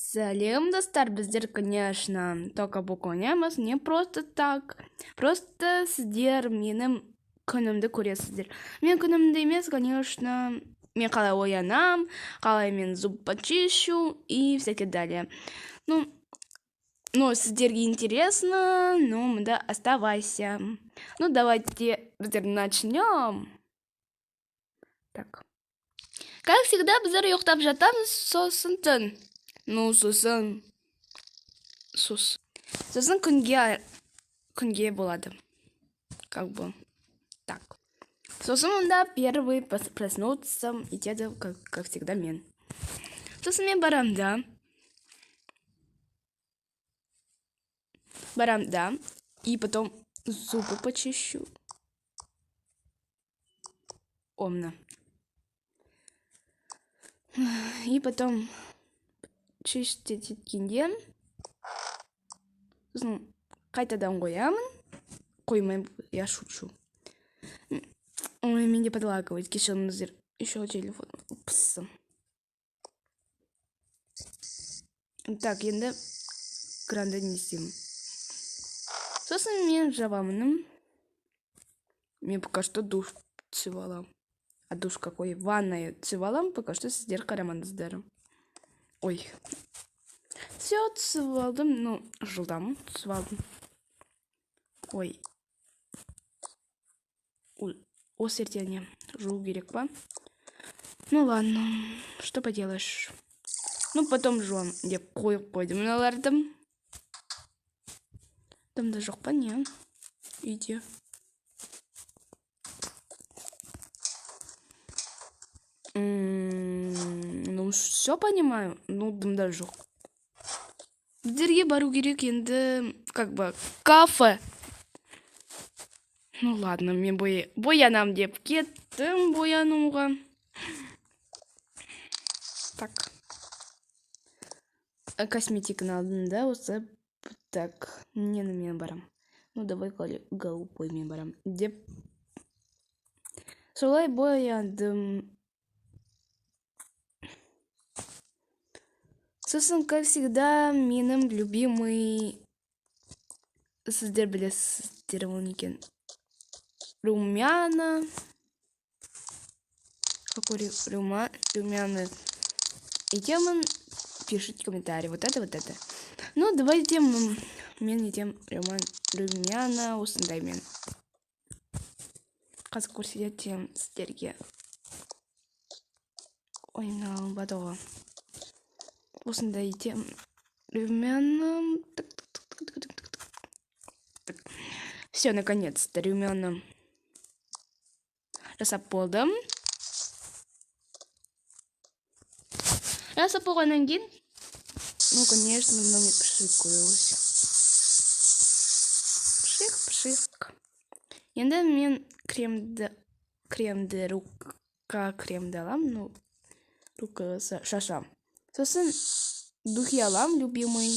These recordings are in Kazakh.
Сәлем, достар, біздер, конечно, только бұл ойнаймыз, не просто так. Просто сіздер менің күнімді көресіздер. Мен күнімді емес, конечно, мен қалай оянам, қалай мен зуб почищу и всякие далее. Ну, сіздерге интересно, ну, мында оставайся. Ну, давайте біздер начнем. Так. Как всегда, біздер ұйықтап жатамыз, сосын түн. Ну, сосын күнге болады. Как бы так. Сосын мында первый проснуться етеді, как всегда мен. Сосын мен барам да, и потом зубы почищу. Умно. И потом чистить еткенде сосын қайтадан қоймаймын, я шучу. Ой, менде подлагивает, кешіріңіздер, еще телефон. Так, енді кранды несем. Сосын мен жабамын. Мен пока что душ цевалам. А душ какой? Ванная цевалам, пока что сіздер қарамаңыздар. Ой. Все, цевалдым, ну, жылдам цевалдым. Ой. Осы ертеңіне жуу керек па? Ну ладно, что поделаешь. Ну, потом жуам деп қойып қойдым мыналарды. Дымда жоқ па, не? Үйде. Ну, все понимаю. Ну, дымда жоқ. Біздерге бару керек енді, как бы, кафе. Ну ладно, мен боянам деп кеттім боянуға. Так. Косметиканы алдым да, осы. Так, нені мен барам. Ну, давай голубой мен барам. Деп. Солай бояндым. Сосын, как всегда, менің любимый... Сіздер білесіздер ол некен. Румяна. Какой румяна? Идем, пишите комментарии. Вот это. Ну, давайте мен идем румяна осындай мен. Қазір көрсетем сіздерге. Ой, мынау бадоға. Осындай идем румяна. Все, наконец-то румяна. Жасап болдым. Жасап болғаннан кейін, ну, конечно, мынау не пшикаюсь. Пшик. Енді мен кремді рука кремді алам, ну, рука шашам. Сосын духи алам, любимый.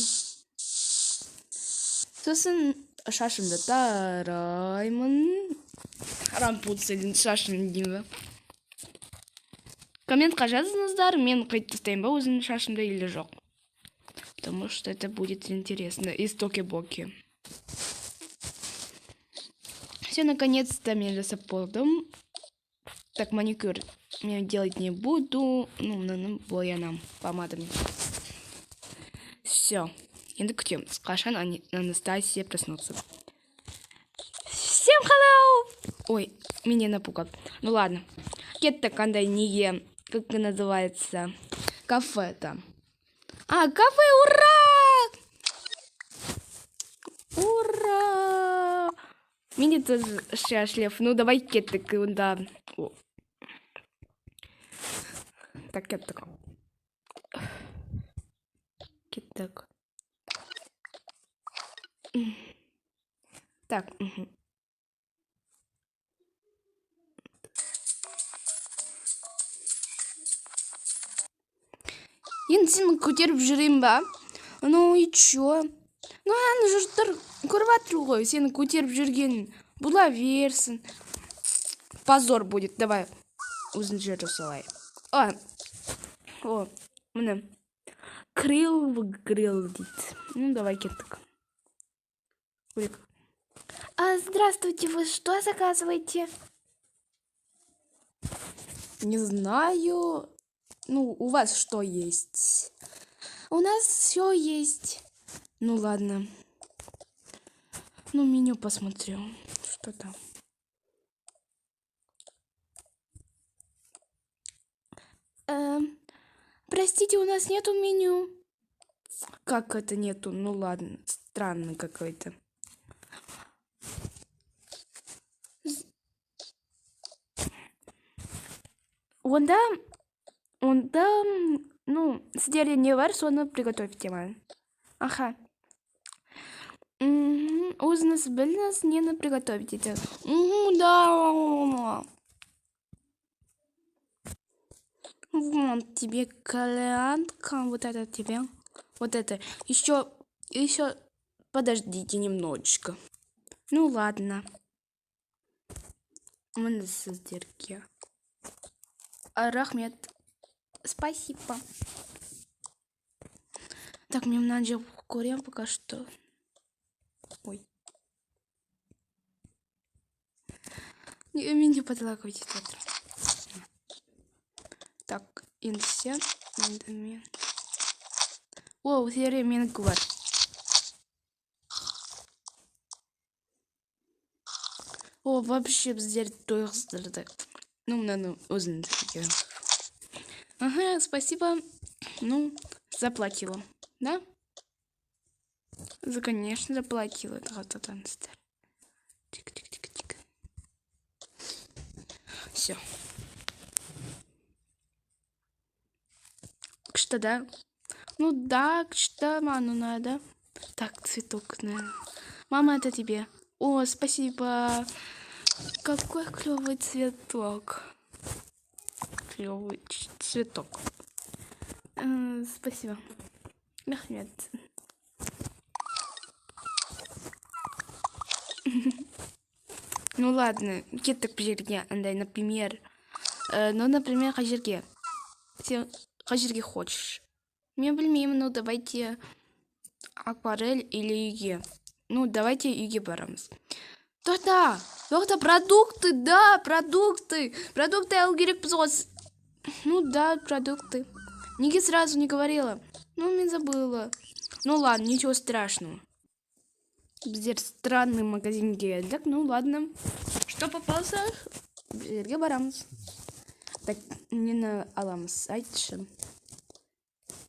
Сосын шашымды тараймын. Рампуцелін шашын деймін. Комментқа жазыңыздар, мен қайтып тастайын ба өзімнің шашымды или жоқ. Потому что это будет интересно. Из токи-боки. Все, наконец-то мен жасап болдым. Так, маникюр я делать не буду. Ну, боянам помадами. Все. Енді күтем. Қашан Анастасия проснуться. Всем hello! Ой, меня напугал. Ну ладно. Кеттік қандай неге, как называется, кафе-то. А, кафе, ура! Ура! Менде тоже шлев. Ну, давай кеттік, да. Так, кеттік. Кеттік. Так, енді сені көтеріп жүрейін ба? Ну и чё? Ну, аны жұрттар көріп жатыр ғой, сені көтеріп жүргенін. Бұла версін. Позор будет. Давай өзін жері солай. О, міне. Крил выгрелдить. Ну, давай, кеток. Здравствуйте, вы что заказываете? Не знаю. Ну, у вас что есть? У нас все есть. Ну, ладно. Ну, меню посмотрю. Что там? Простите, у нас нету меню. Как это нету? Ну ладно, странный какой-то. Онда, ну, сіздерде не бар, соны приготовьте маған. Аха. Өзіңіз біліңіз, нені приготовить етеді. Да. Вот тебе калянка, вот это тебе. Вот это. Еще, подождите немножечко. Ну ладно. Мына сіздерге. Рахмет. Спасибо. Так, мне надо курим пока что. Ой. Меню подлаковать. Так, инсе. О, серия менгуар. О, вообще взять тоюхсдырды. Ну, мынаны өзін. Ага, спасибо. Ну, заплатила. Да? Конечно, заплатила. Тик-тик-тик-тик. Все. Что, да? Ну да, что ману надо. Так, цветок, наверное. Мама, это тебе. О, спасибо. Какой клевый цветок. Клевый цветок. Спасибо. Рахмет. Ну ладно, кеттік бір жерге, андай, например, қай жерге хочешь. Мен білмеймін, ну давайте акварель или үйге. Ну давайте үйге барамыз. Тоқта, продукты, да, продукты алу керекпіз ғой. Ну да, продукты. Неге сразу не говорила? Ну, мен забыла. Ну ладно, ничего страшного. Біздер странный магазинге келдік. Ну ладно. Что попался? Жерге барамыз. Так, нені аламыз? Айтшы.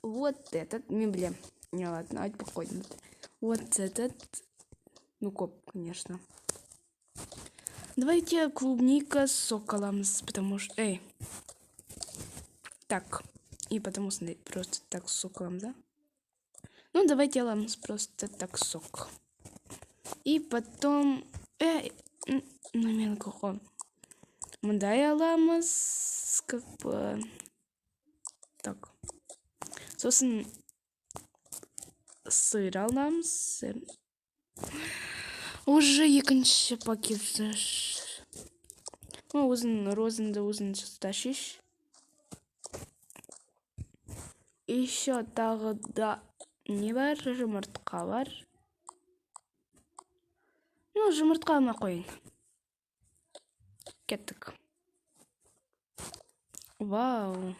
Вот этот, мен білем. Не, ладно, айтпай қойдым. Вот этот. Ну, коп, конечно. Давайте клубника сок аламыз, потому что... Эй. Так. И потому что просто так сок аламыз, да? Ну, давайте аламыз просто так сок. И потом... Ну, мен кухо. Мындай аламыз. Как бы... Так. Сосын... Сыр аламыз. Сыр. Уже екінші пакет. Ну, розынды ташиш. Еще тағы да не бар? Жұмыртқа бар. Ну, жұмыртқа алмай қойын. Кеттік. Вау.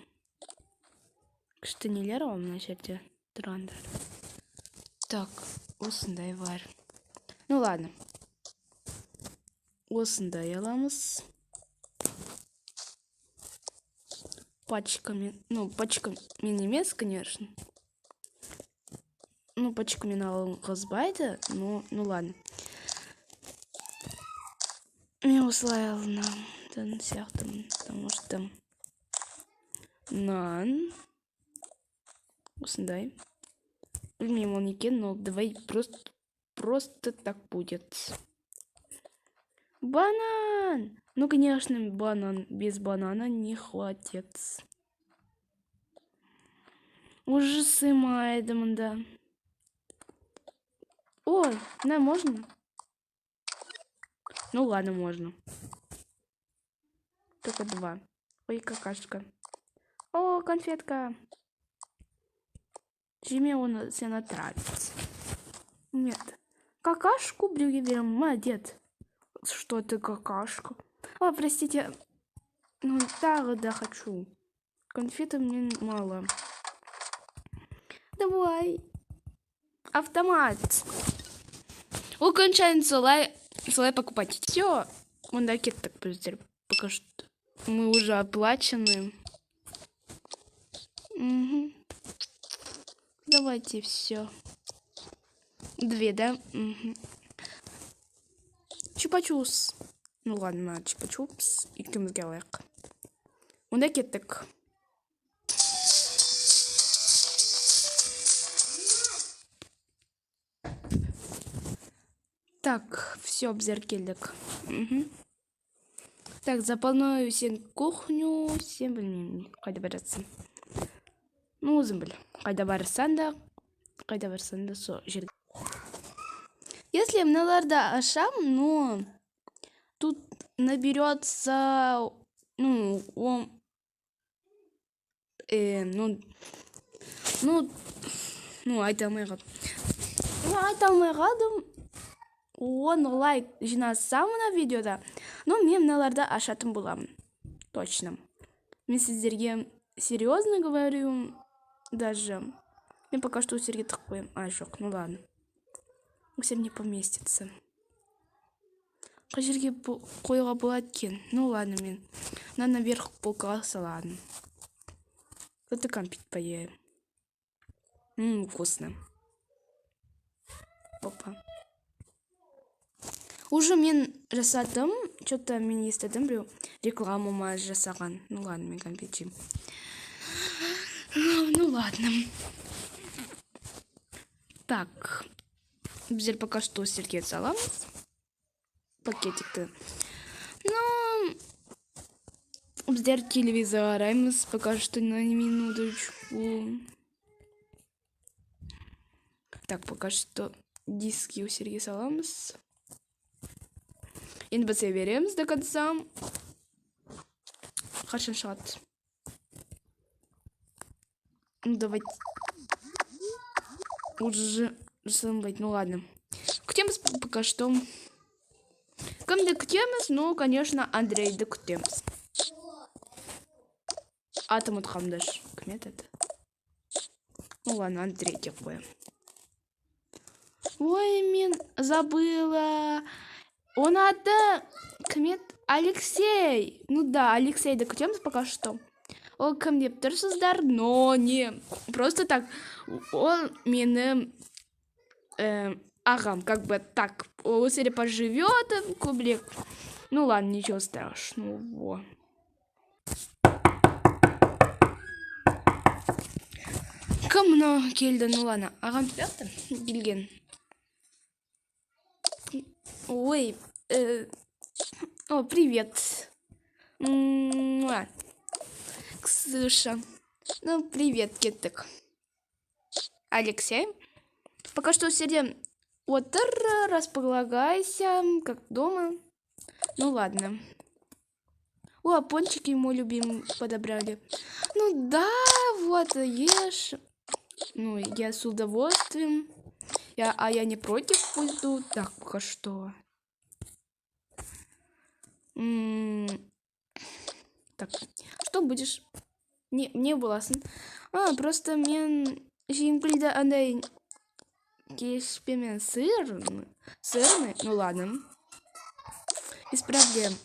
Күшті нелер ғой мына жерде тұрғандар. Так, осындай бар. Ну ладно. Осындай аламыз. Пачками. Ну, пачками емес, конечно. Ну, пачками алғызбайды. Ну ладно. Мен осылай алынамын сияқты, потому что нан. Осындай. Білмеймін ол не екен, но давай просто так будет. Банан! Ну, конечно, банан. Без банана не хватит. Уже сымайдым, да. О, на, можно? Ну ладно, можно. Только 2. Ой, какашка. О, конфетка. Жеме он сені нравится. Нет. Какашку берем, молодец. Что ты какашка? О, простите. Ну, да, хочу. Конфеты мне мало. Давай. Автомат. Кончаем солай покупать. Все. Он так пока что мы уже оплачены. Угу. Давайте все. 2, да? Угу. Чупа-чус. Ну ладно, чупа-чупс и кемсгелек. Он так. Так, все, обзеркелек. Угу. Так, заполняю всем кухню. Всем, блин, кайда бараться. Ну, узым, кайда барсан да со жер. Если мыналарда ашам, но тут наберется, айталмайғадым. Он лайк жинасам на видеода, но мен мыналарда ашатын боламын. Точно. Мен сіздерге серьезно говорю, даже. Мен пока что у Сергея такой. Жоқ, ну ладно. Всем не поместится. Жерге қойға болады екен. Ну ладно, мен наверх полкаға саладым. Зато компит поем. Вкусно. Опа. Уже мен жасадым. Что-то мен естідім біреу рекламама жасаған. Ну ладно, мен компит жеймін. Ну ладно. Так. Біздер пока что Сергей саламыз. Пакетикті. Ну, біздер телевизор қараймыз. Пока что на минуточку. Так, пока что диски у Сергея саламыз. Енді біз береміз до конца. Қашан шығады. Ну, давайте. Уже быть, ну ладно. Күтеміз пока что. Кімді күтеміз? Ну, конечно, Андрейді күтеміз. Атым ұтқам даже. Кім еді? Ну ладно, Андрей деп қоям. Ой, мен забыла. Он аты кім еді? Алексей. Ну да, Алексейді күтеміз пока что. Ол кім деп тұрсыздар? Но не. Просто так. Он мені ағам, как бы так. У Сири поживет кублик. Ну ладно, ничего страшного. Кімно келді? Ну ладно, ағам сияқты келген. Ой, о, привет. Ксюша. Ну, привет, кеттік. Алексей. Пока что Сири, вот располагайся, как дома. Ну, ладно. О, пончики ему любимый подобрали. Ну, да, вот, ешь. Ну, я с удовольствием. Я не против пойду. Так, пока что. Так, что будешь? Не боласың. Просто мен жемпілді андай кешпемен сырный. Ну ладно. Без проблем.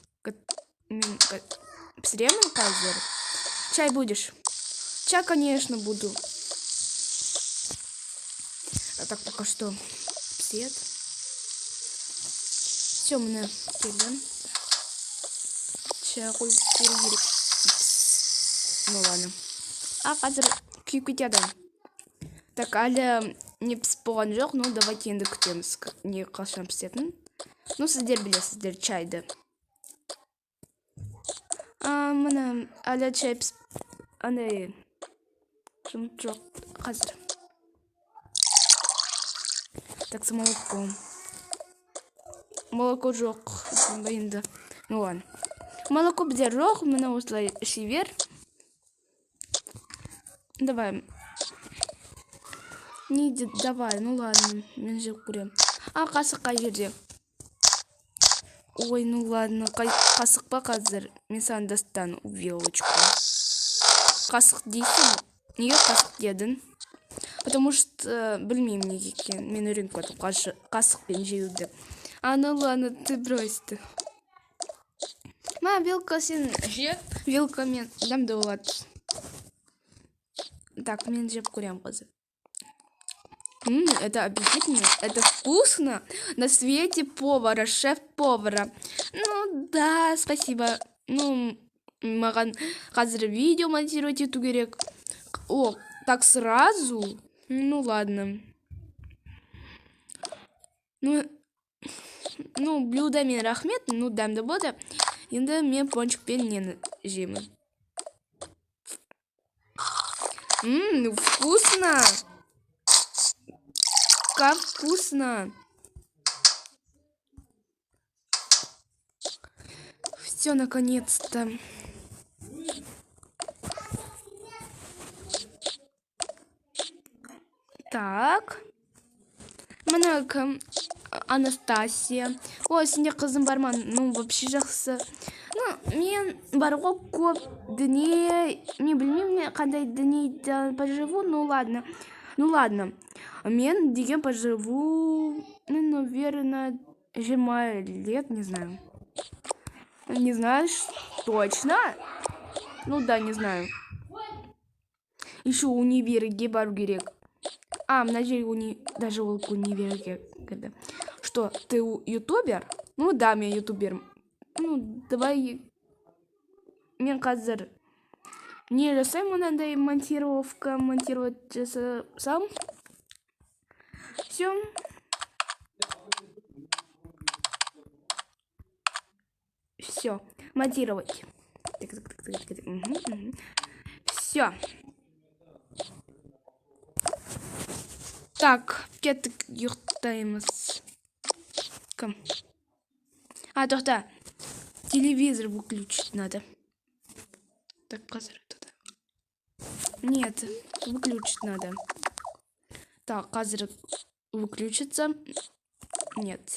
Псіремін қазір. Чай будешь? Чай, конечно, буду. А так пока что свет. Все, мне келдім. Чай қойып керек. Ну ладно. Қазір күйіп кетеді. Так, әлі не піспіған жоқ. Ну, давайте енді күтеміз. Не қашан пісетін. Ну, сіздер білесіздер чайды. Мына әлі чай пісіп... Андай... Жоқ, қазір. Так, молоко. Молоко жоқ. Енді. Ну, ладно. Молоко біздер жоқ. Мына осылай іші бер. Давай. Не, давай, ну ладно, мен жеп көрем. А, қасық қай жерде? Ой, ну ладно, қасық па қазір? Мен саған достану вилочку. Қасық дейсің? Неге қасық дедің? Потому что, білмеймін неге екен. Мен үйреніп кетіп қасықпен жеуді. А, ну ладно, ты брось ты. Ма, вилка сен же? Вилкамен дәмді болады. Так, мен жеп көрем қазір. Это объяснительно, это вкусно. На свете повара, шеф-повара. Ну да, спасибо. Ну, маған қазір видео монтировать ету керек. О, так сразу? Ну ладно. Ну, блюдамен рахмет, ну дәмді болды. Енді мен пончикпен нені жеймін. Вкусно! Как вкусно! Все, наконец-то. Так. Мына кім? Анастасия. О, сенде қызым бар ма? Ну, вообще жақсы. Ну, мен бар ғой көп дүние. Мен білмеймін қандай дүниеде поживу. Ну, ладно. Мен деген поживу, ну, наверное, 20 лет, не знаю. Не знаешь? Точно? Ну да, не знаю. Еще универге бару керек. А, мына жерге даже ол универге кірді. Что, ты ютубер? Ну да, мен ютубер. Ну, давай. Мен қазір не жасаймын мынандай монтировать жасасам. Все. Все. Монтировать. Все. Так, кеттік ұйықтаймыз. Кім? А, тоқта. Телевизор выключить надо. Так, қазір туда. Нет, выключить надо. Так, қазір выключится. Нет.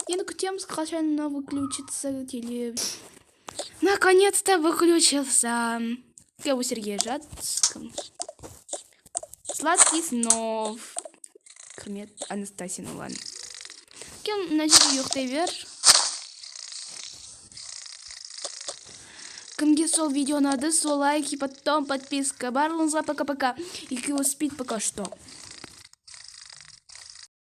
Енді күтеміз, қашан выключится телевизор. Наконец-то выключился. Как у Сергея Жадского. Сладких снов. Кроме Анастасии, ну ладно. Кем начали юхтай вер. Кімге сол видео надо, сол лайк и потом подписка. Барлығыңызға пока-пока. И кто спит пока что.